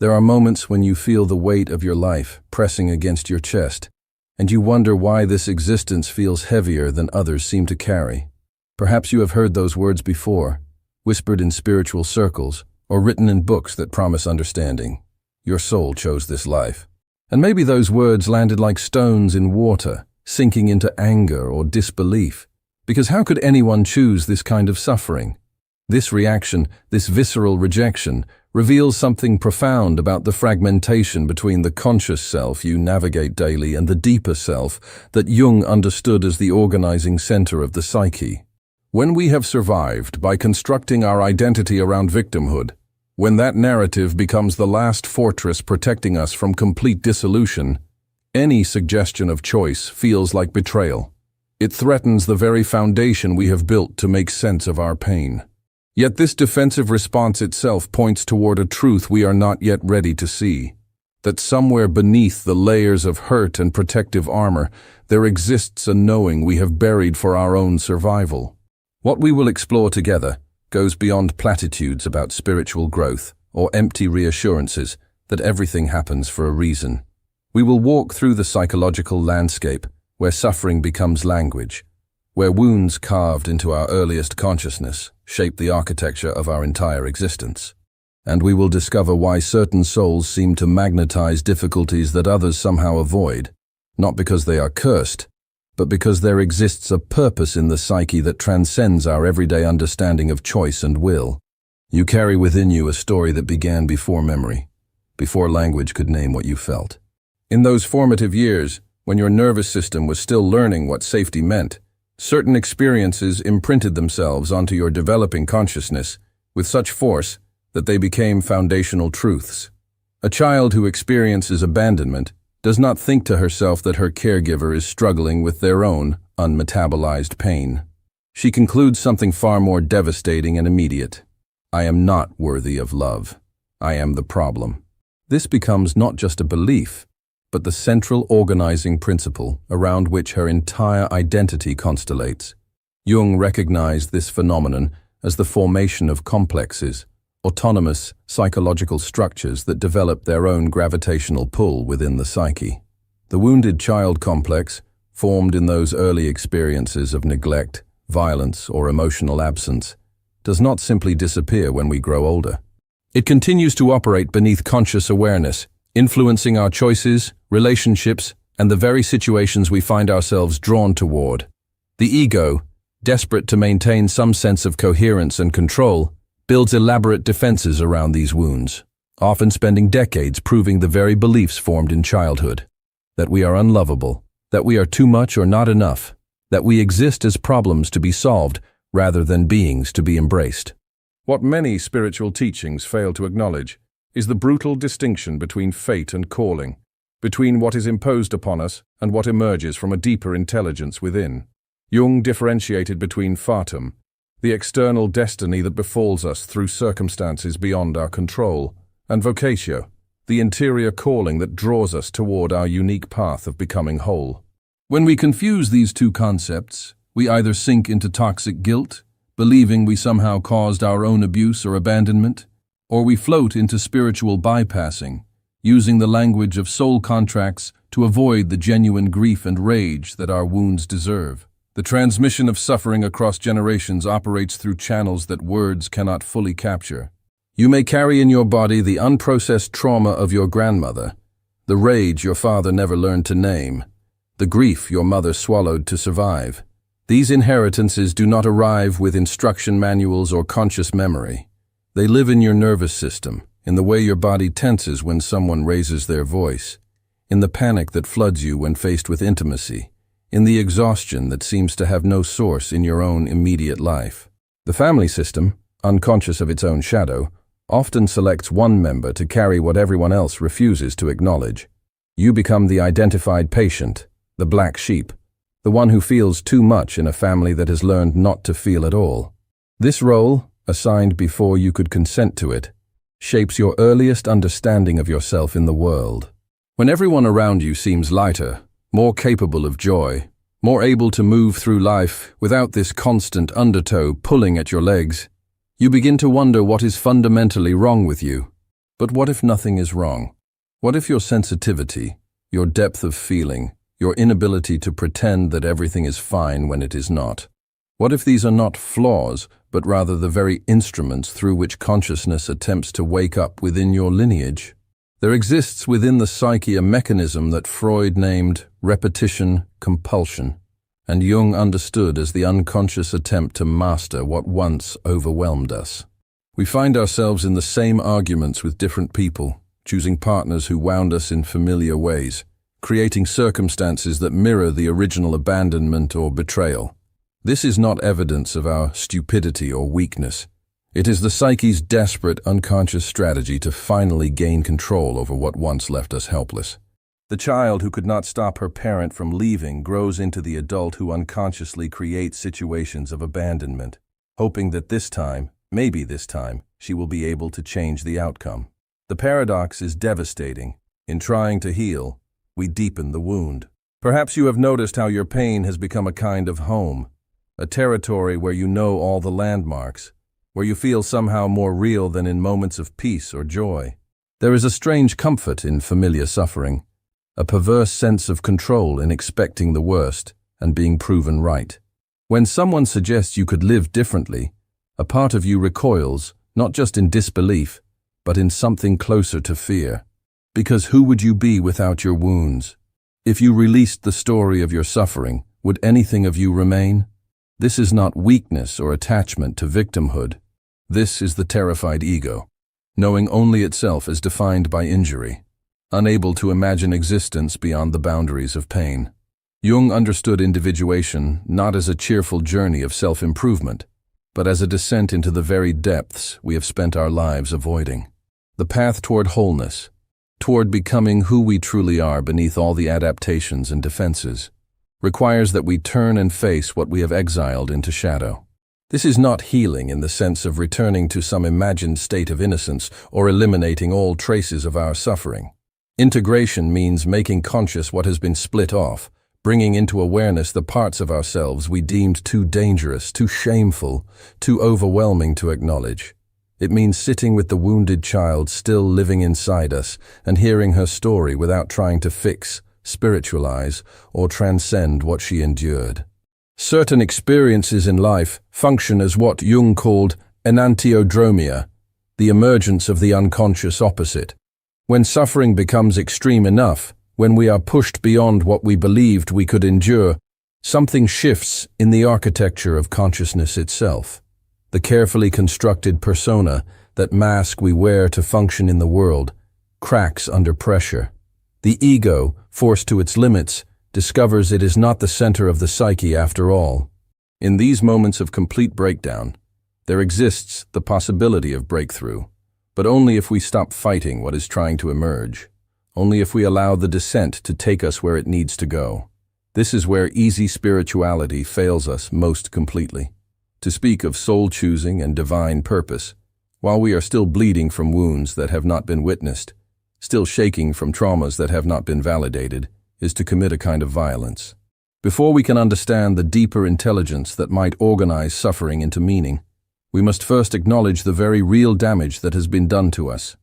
There are moments when you feel the weight of your life pressing against your chest, and you wonder why this existence feels heavier than others seem to carry. Perhaps you have heard those words before, whispered in spiritual circles, or written in books that promise understanding. Your soul chose this life. And maybe those words landed like stones in water, sinking into anger or disbelief. Because how could anyone choose this kind of suffering? This reaction, this visceral rejection, reveals something profound about the fragmentation between the conscious self you navigate daily and the deeper self that Jung understood as the organizing center of the psyche. When we have survived by constructing our identity around victimhood, when that narrative becomes the last fortress protecting us from complete dissolution, any suggestion of choice feels like betrayal. It threatens the very foundation we have built to make sense of our pain. Yet this defensive response itself points toward a truth we are not yet ready to see, that somewhere beneath the layers of hurt and protective armor, there exists a knowing we have buried for our own survival. What we will explore together goes beyond platitudes about spiritual growth or empty reassurances that everything happens for a reason. We will walk through the psychological landscape where suffering becomes language, where wounds carved into our earliest consciousness shape the architecture of our entire existence. And we will discover why certain souls seem to magnetize difficulties that others somehow avoid, not because they are cursed, but because there exists a purpose in the psyche that transcends our everyday understanding of choice and will. You carry within you a story that began before memory, before language could name what you felt. In those formative years, when your nervous system was still learning what safety meant, certain experiences imprinted themselves onto your developing consciousness with such force that they became foundational truths. A child who experiences abandonment does not think to herself that her caregiver is struggling with their own unmetabolized pain. She concludes something far more devastating and immediate. I am not worthy of love. I am the problem. This becomes not just a belief, but the central organizing principle around which her entire identity constellates. Jung recognized this phenomenon as the formation of complexes, autonomous psychological structures that develop their own gravitational pull within the psyche. The wounded child complex, formed in those early experiences of neglect, violence, or emotional absence, does not simply disappear when we grow older. It continues to operate beneath conscious awareness, influencing our choices, relationships, and the very situations we find ourselves drawn toward. The ego, desperate to maintain some sense of coherence and control, builds elaborate defenses around these wounds, often spending decades proving the very beliefs formed in childhood. That we are unlovable, that we are too much or not enough, that we exist as problems to be solved rather than beings to be embraced. What many spiritual teachings fail to acknowledge is the brutal distinction between fate and calling, between what is imposed upon us and what emerges from a deeper intelligence within. Jung differentiated between fatum, the external destiny that befalls us through circumstances beyond our control, and vocatio, the interior calling that draws us toward our unique path of becoming whole. When we confuse these two concepts, we either sink into toxic guilt, believing we somehow caused our own abuse or abandonment, or we float into spiritual bypassing, using the language of soul contracts to avoid the genuine grief and rage that our wounds deserve. The transmission of suffering across generations operates through channels that words cannot fully capture. You may carry in your body the unprocessed trauma of your grandmother, the rage your father never learned to name, the grief your mother swallowed to survive. These inheritances do not arrive with instruction manuals or conscious memory. They live in your nervous system, in the way your body tenses when someone raises their voice, in the panic that floods you when faced with intimacy, in the exhaustion that seems to have no source in your own immediate life. The family system, unconscious of its own shadow, often selects one member to carry what everyone else refuses to acknowledge. You become the identified patient, the black sheep, the one who feels too much in a family that has learned not to feel at all. This role, assigned before you could consent to it, shapes your earliest understanding of yourself in the world. When everyone around you seems lighter, more capable of joy, more able to move through life without this constant undertow pulling at your legs, you begin to wonder what is fundamentally wrong with you. But what if nothing is wrong? What if your sensitivity, your depth of feeling, your inability to pretend that everything is fine when it is not? What if these are not flaws, but rather the very instruments through which consciousness attempts to wake up within your lineage? There exists within the psyche a mechanism that Freud named repetition compulsion, and Jung understood as the unconscious attempt to master what once overwhelmed us. We find ourselves in the same arguments with different people, choosing partners who wound us in familiar ways, creating circumstances that mirror the original abandonment or betrayal. This is not evidence of our stupidity or weakness. It is the psyche's desperate, unconscious strategy to finally gain control over what once left us helpless. The child who could not stop her parent from leaving grows into the adult who unconsciously creates situations of abandonment, hoping that this time, maybe this time, she will be able to change the outcome. The paradox is devastating. In trying to heal, we deepen the wound. Perhaps you have noticed how your pain has become a kind of home, a territory where you know all the landmarks, where you feel somehow more real than in moments of peace or joy. There is a strange comfort in familiar suffering, a perverse sense of control in expecting the worst and being proven right. When someone suggests you could live differently, a part of you recoils, not just in disbelief, but in something closer to fear. Because who would you be without your wounds? If you released the story of your suffering, would anything of you remain? This is not weakness or attachment to victimhood. This is the terrified ego, knowing only itself as defined by injury, unable to imagine existence beyond the boundaries of pain. Jung understood individuation not as a cheerful journey of self-improvement, but as a descent into the very depths we have spent our lives avoiding. The path toward wholeness, toward becoming who we truly are beneath all the adaptations and defenses, requires that we turn and face what we have exiled into shadow. This is not healing in the sense of returning to some imagined state of innocence or eliminating all traces of our suffering. Integration means making conscious what has been split off, bringing into awareness the parts of ourselves we deemed too dangerous, too shameful, too overwhelming to acknowledge. It means sitting with the wounded child still living inside us and hearing her story without trying to fix, spiritualize, or transcend what she endured. Certain experiences in life function as what Jung called enantiodromia, the emergence of the unconscious opposite. When suffering becomes extreme enough, when we are pushed beyond what we believed we could endure, something shifts in the architecture of consciousness itself. The carefully constructed persona, that mask we wear to function in the world, cracks under pressure. The ego, forced to its limits, discovers it is not the center of the psyche after all. In these moments of complete breakdown, there exists the possibility of breakthrough, but only if we stop fighting what is trying to emerge, only if we allow the descent to take us where it needs to go. This is where easy spirituality fails us most completely. To speak of soul-choosing and divine purpose, while we are still bleeding from wounds that have not been witnessed, still shaking from traumas that have not been validated, is to commit a kind of violence. Before we can understand the deeper intelligence that might organize suffering into meaning, we must first acknowledge the very real damage that has been done to us.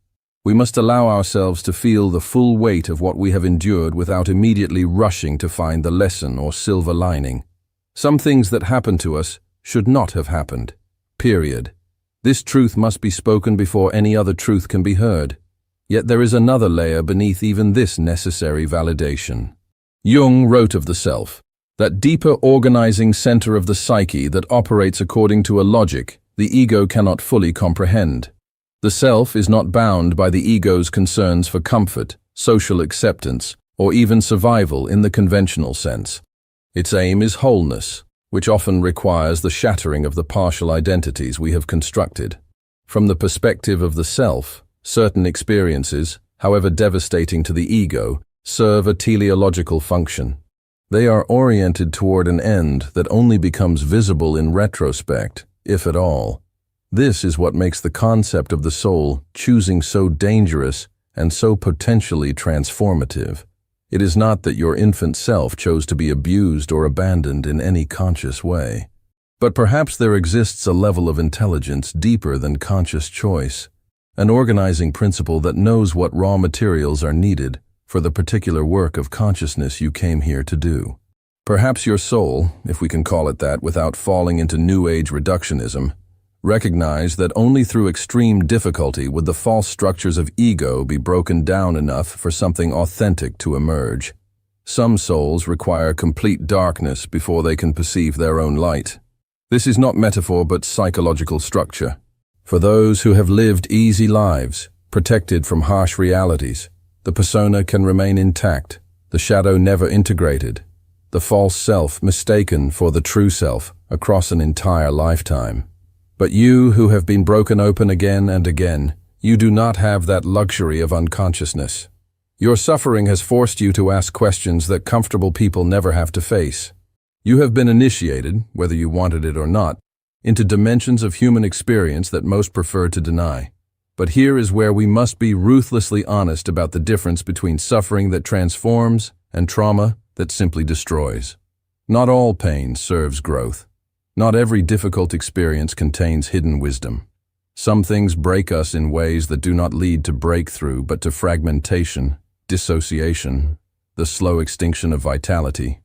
We must allow ourselves to feel the full weight of what we have endured without immediately rushing to find the lesson or silver lining. Some things that happen to us should not have happened. Period. This truth must be spoken before any other truth can be heard. Yet there is another layer beneath even this necessary validation. Jung wrote of the self, that deeper organizing center of the psyche that operates according to a logic the ego cannot fully comprehend. The self is not bound by the ego's concerns for comfort, social acceptance, or even survival in the conventional sense. Its aim is wholeness, which often requires the shattering of the partial identities we have constructed. From the perspective of the self, certain experiences, however devastating to the ego, serve a teleological function. They are oriented toward an end that only becomes visible in retrospect, if at all. This is what makes the concept of the soul choosing so dangerous and so potentially transformative. It is not that your infant self chose to be abused or abandoned in any conscious way. But perhaps there exists a level of intelligence deeper than conscious choice, an organizing principle that knows what raw materials are needed for the particular work of consciousness you came here to do. Perhaps your soul, if we can call it that without falling into New Age reductionism, recognized that only through extreme difficulty would the false structures of ego be broken down enough for something authentic to emerge. Some souls require complete darkness before they can perceive their own light. This is not metaphor but psychological structure. For those who have lived easy lives, protected from harsh realities, the persona can remain intact, the shadow never integrated, the false self mistaken for the true self across an entire lifetime. But you who have been broken open again and again, you do not have that luxury of unconsciousness. Your suffering has forced you to ask questions that comfortable people never have to face. You have been initiated, whether you wanted it or not, into dimensions of human experience that most prefer to deny. But here is where we must be ruthlessly honest about the difference between suffering that transforms and trauma that simply destroys. Not all pain serves growth. Not every difficult experience contains hidden wisdom. Some things break us in ways that do not lead to breakthrough but to fragmentation, dissociation, the slow extinction of vitality.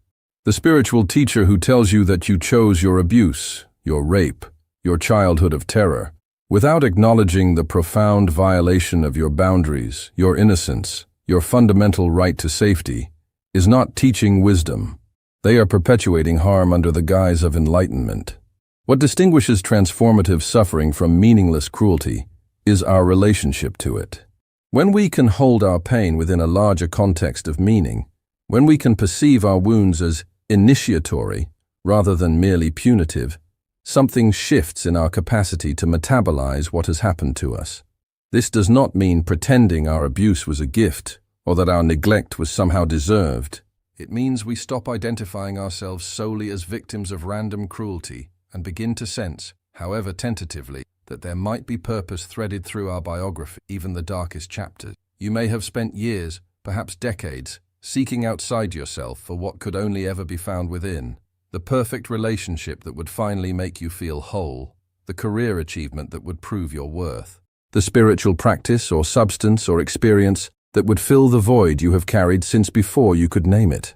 The spiritual teacher who tells you that you chose your abuse, your rape, your childhood of terror, without acknowledging the profound violation of your boundaries, your innocence, your fundamental right to safety, is not teaching wisdom. They are perpetuating harm under the guise of enlightenment. What distinguishes transformative suffering from meaningless cruelty is our relationship to it. When we can hold our pain within a larger context of meaning, when we can perceive our wounds as initiatory rather than merely punitive, something shifts in our capacity to metabolize what has happened to us. This does not mean pretending our abuse was a gift or that our neglect was somehow deserved. It means we stop identifying ourselves solely as victims of random cruelty and begin to sense, however tentatively, that there might be purpose threaded through our biography, even the darkest chapters. You may have spent years, perhaps decades, seeking outside yourself for what could only ever be found within. The perfect relationship that would finally make you feel whole, the career achievement that would prove your worth, the spiritual practice or substance or experience that would fill the void you have carried since before you could name it.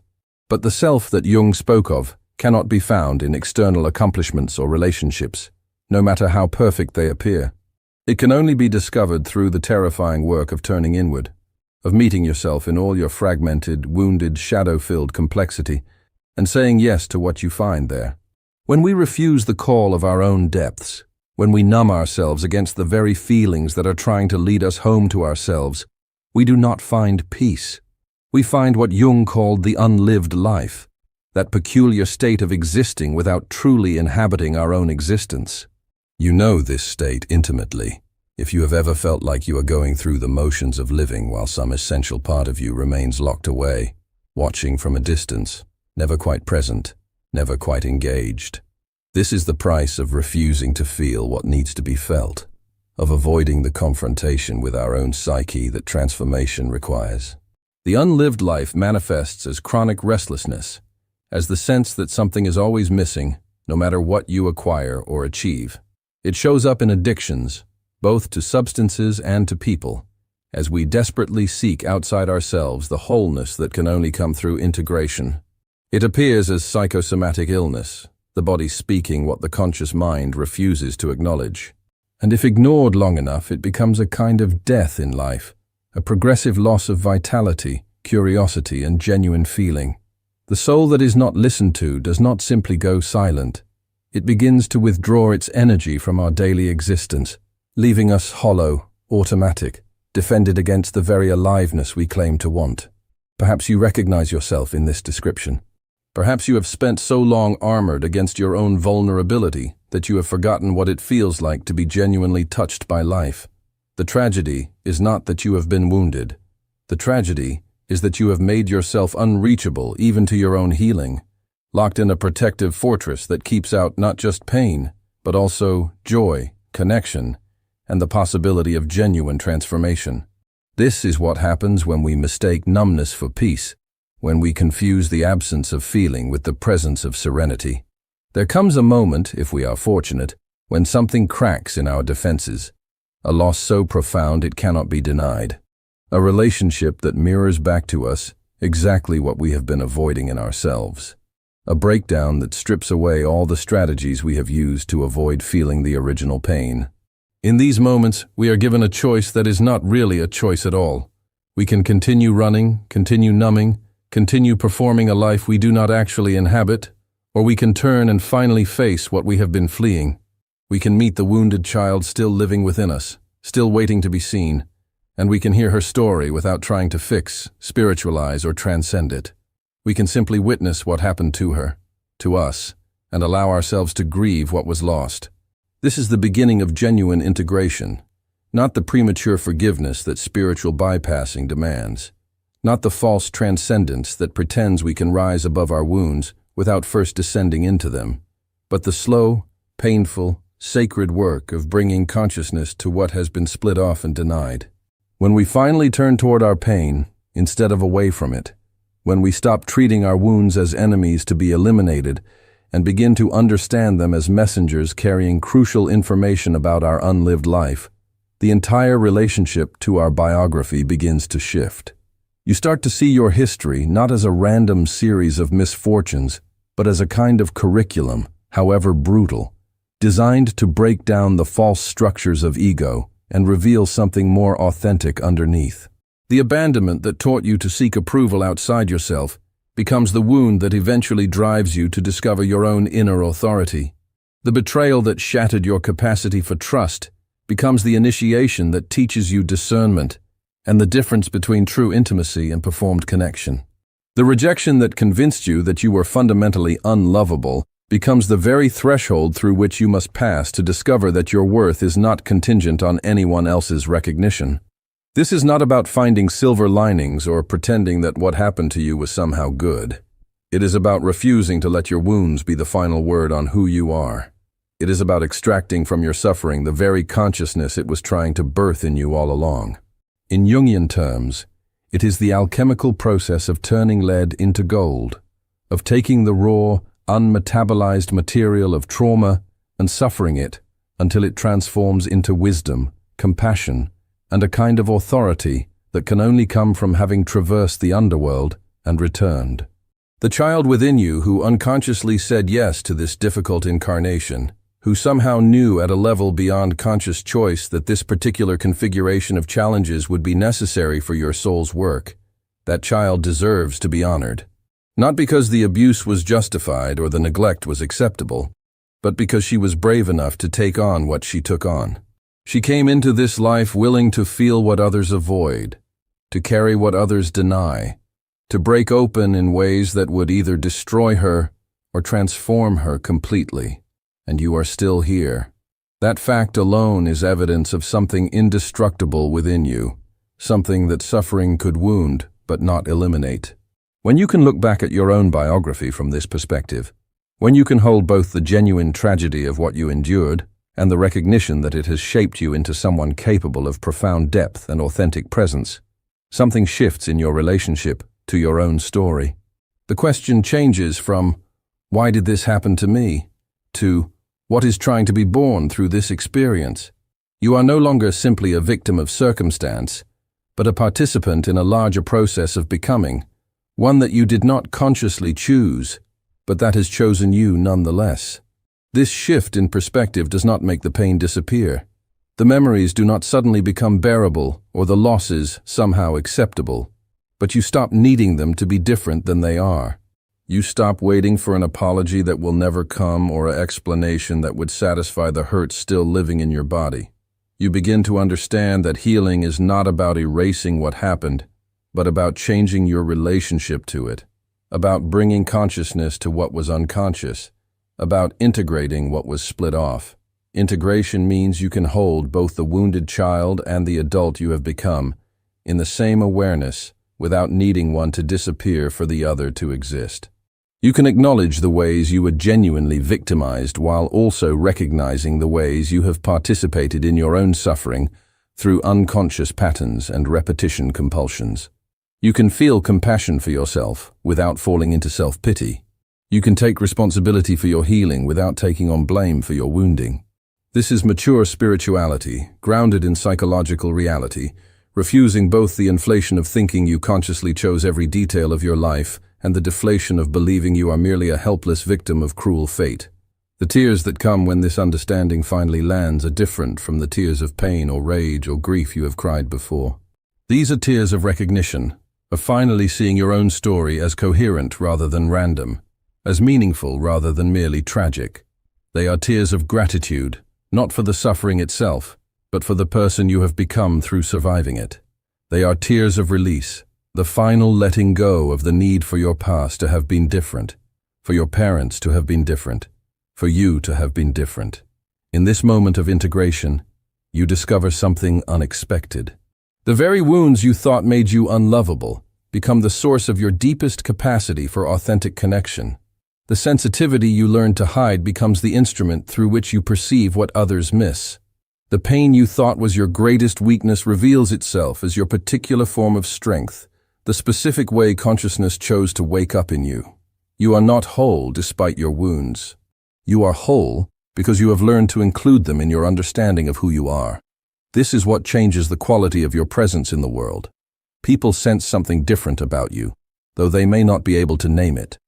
But the self that Jung spoke of cannot be found in external accomplishments or relationships, no matter how perfect they appear. It can only be discovered through the terrifying work of turning inward, of meeting yourself in all your fragmented, wounded, shadow-filled complexity, and saying yes to what you find there. When we refuse the call of our own depths, when we numb ourselves against the very feelings that are trying to lead us home to ourselves, we do not find peace. We find what Jung called the unlived life, that peculiar state of existing without truly inhabiting our own existence. You know this state intimately, if you have ever felt like you are going through the motions of living while some essential part of you remains locked away, watching from a distance, never quite present, never quite engaged. This is the price of refusing to feel what needs to be felt, of avoiding the confrontation with our own psyche that transformation requires. The unlived life manifests as chronic restlessness, as the sense that something is always missing, no matter what you acquire or achieve. It shows up in addictions, both to substances and to people, as we desperately seek outside ourselves the wholeness that can only come through integration. It appears as psychosomatic illness, the body speaking what the conscious mind refuses to acknowledge. And if ignored long enough, it becomes a kind of death in life, a progressive loss of vitality, curiosity, and genuine feeling. The soul that is not listened to does not simply go silent. It begins to withdraw its energy from our daily existence, leaving us hollow, automatic, defended against the very aliveness we claim to want. Perhaps you recognize yourself in this description. Perhaps you have spent so long armored against your own vulnerability that you have forgotten what it feels like to be genuinely touched by life. The tragedy is not that you have been wounded. The tragedy is that you have made yourself unreachable even to your own healing, locked in a protective fortress that keeps out not just pain, but also joy, connection, and the possibility of genuine transformation. This is what happens when we mistake numbness for peace, when we confuse the absence of feeling with the presence of serenity. There comes a moment, if we are fortunate, when something cracks in our defenses, a loss so profound it cannot be denied, a relationship that mirrors back to us exactly what we have been avoiding in ourselves, a breakdown that strips away all the strategies we have used to avoid feeling the original pain. In these moments, we are given a choice that is not really a choice at all. We can continue running, continue numbing, continue performing a life we do not actually inhabit, or we can turn and finally face what we have been fleeing. We can meet the wounded child still living within us, still waiting to be seen, and we can hear her story without trying to fix, spiritualize, or transcend it. We can simply witness what happened to her, to us, and allow ourselves to grieve what was lost. This is the beginning of genuine integration, not the premature forgiveness that spiritual bypassing demands, not the false transcendence that pretends we can rise above our wounds without first descending into them, but the slow, painful, sacred work of bringing consciousness to what has been split off and denied. When we finally turn toward our pain, instead of away from it, when we stop treating our wounds as enemies to be eliminated and begin to understand them as messengers carrying crucial information about our unlived life, the entire relationship to our biography begins to shift. You start to see your history not as a random series of misfortunes, but as a kind of curriculum, however brutal, designed to break down the false structures of ego and reveal something more authentic underneath. The abandonment that taught you to seek approval outside yourself becomes the wound that eventually drives you to discover your own inner authority. The betrayal that shattered your capacity for trust becomes the initiation that teaches you discernment and the difference between true intimacy and performed connection. The rejection that convinced you that you were fundamentally unlovable becomes the very threshold through which you must pass to discover that your worth is not contingent on anyone else's recognition. This is not about finding silver linings or pretending that what happened to you was somehow good. It is about refusing to let your wounds be the final word on who you are. It is about extracting from your suffering the very consciousness it was trying to birth in you all along. In Jungian terms, it is the alchemical process of turning lead into gold, of taking the raw, unmetabolized material of trauma and suffering it until it transforms into wisdom, compassion, and a kind of authority that can only come from having traversed the underworld and returned. The child within you who unconsciously said yes to this difficult incarnation, who somehow knew at a level beyond conscious choice that this particular configuration of challenges would be necessary for your soul's work, that child deserves to be honored. Not because the abuse was justified or the neglect was acceptable, but because she was brave enough to take on what she took on. She came into this life willing to feel what others avoid, to carry what others deny, to break open in ways that would either destroy her or transform her completely. And you are still here. That fact alone is evidence of something indestructible within you, something that suffering could wound but not eliminate. When you can look back at your own biography from this perspective, when you can hold both the genuine tragedy of what you endured and the recognition that it has shaped you into someone capable of profound depth and authentic presence, something shifts in your relationship to your own story. The question changes from, "Why did this happen to me?" to, "What is trying to be born through this experience?" You are no longer simply a victim of circumstance, but a participant in a larger process of becoming, one that you did not consciously choose, but that has chosen you nonetheless. This shift in perspective does not make the pain disappear. The memories do not suddenly become bearable or the losses somehow acceptable, but you stop needing them to be different than they are. You stop waiting for an apology that will never come or an explanation that would satisfy the hurt still living in your body. You begin to understand that healing is not about erasing what happened, but about changing your relationship to it, about bringing consciousness to what was unconscious, about integrating what was split off. Integration means you can hold both the wounded child and the adult you have become in the same awareness without needing one to disappear for the other to exist. You can acknowledge the ways you were genuinely victimized while also recognizing the ways you have participated in your own suffering through unconscious patterns and repetition compulsions. You can feel compassion for yourself without falling into self-pity. You can take responsibility for your healing without taking on blame for your wounding. This is mature spirituality, grounded in psychological reality, refusing both the inflation of thinking you consciously chose every detail of your life and the deflation of believing you are merely a helpless victim of cruel fate. The tears that come when this understanding finally lands are different from the tears of pain or rage or grief you have cried before. These are tears of recognition, of finally seeing your own story as coherent rather than random, as meaningful rather than merely tragic. They are tears of gratitude, not for the suffering itself, but for the person you have become through surviving it. They are tears of release, the final letting go of the need for your past to have been different, for your parents to have been different, for you to have been different. In this moment of integration, you discover something unexpected. The very wounds you thought made you unlovable become the source of your deepest capacity for authentic connection. The sensitivity you learned to hide becomes the instrument through which you perceive what others miss. The pain you thought was your greatest weakness reveals itself as your particular form of strength, the specific way consciousness chose to wake up in you. You are not whole despite your wounds. You are whole because you have learned to include them in your understanding of who you are. This is what changes the quality of your presence in the world. People sense something different about you, though they may not be able to name it.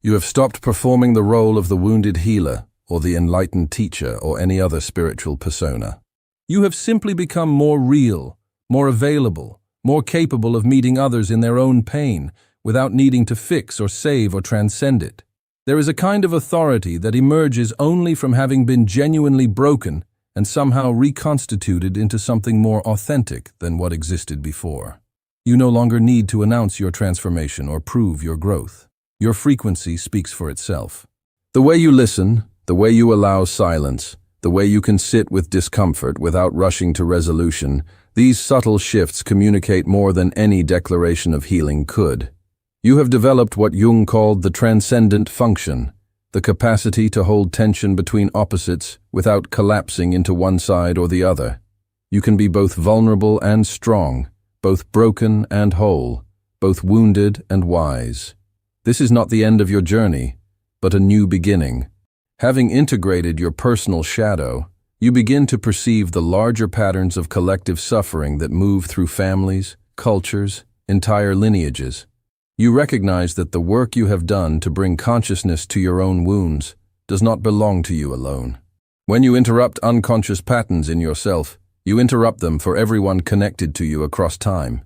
You have stopped performing the role of the wounded healer or the enlightened teacher or any other spiritual persona. You have simply become more real, more available, more capable of meeting others in their own pain without needing to fix or save or transcend it. There is a kind of authority that emerges only from having been genuinely broken and somehow reconstituted into something more authentic than what existed before. You no longer need to announce your transformation or prove your growth. Your frequency speaks for itself. The way you listen, the way you allow silence, the way you can sit with discomfort without rushing to resolution, these subtle shifts communicate more than any declaration of healing could. You have developed what Jung called the transcendent function, the capacity to hold tension between opposites without collapsing into one side or the other. You can be both vulnerable and strong, both broken and whole, both wounded and wise. This is not the end of your journey, but a new beginning. Having integrated your personal shadow, you begin to perceive the larger patterns of collective suffering that move through families, cultures, entire lineages. You recognize that the work you have done to bring consciousness to your own wounds does not belong to you alone. When you interrupt unconscious patterns in yourself, you interrupt them for everyone connected to you across time.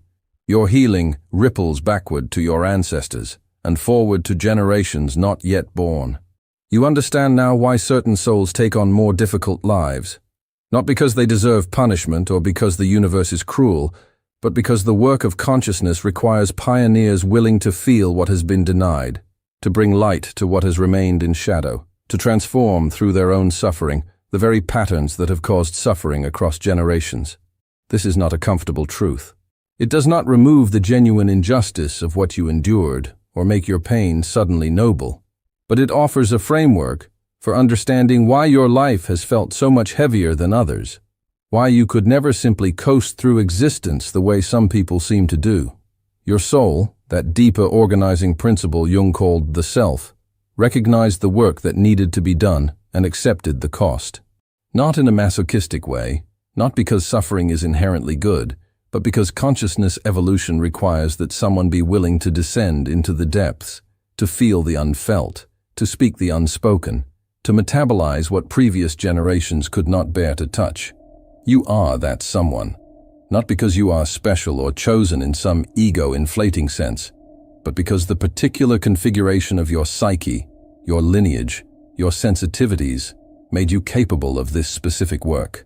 Your healing ripples backward to your ancestors and forward to generations not yet born. You understand now why certain souls take on more difficult lives, not because they deserve punishment or because the universe is cruel, but because the work of consciousness requires pioneers willing to feel what has been denied, to bring light to what has remained in shadow, to transform through their own suffering the very patterns that have caused suffering across generations. This is not a comfortable truth. It does not remove the genuine injustice of what you endured or make your pain suddenly noble, but it offers a framework for understanding why your life has felt so much heavier than others, why you could never simply coast through existence the way some people seem to do. Your soul, that deeper organizing principle Jung called the self, recognized the work that needed to be done and accepted the cost. Not in a masochistic way, not because suffering is inherently good, but because consciousness evolution requires that someone be willing to descend into the depths, to feel the unfelt, to speak the unspoken, to metabolize what previous generations could not bear to touch. You are that someone, not because you are special or chosen in some ego-inflating sense, but because the particular configuration of your psyche, your lineage, your sensitivities, made you capable of this specific work.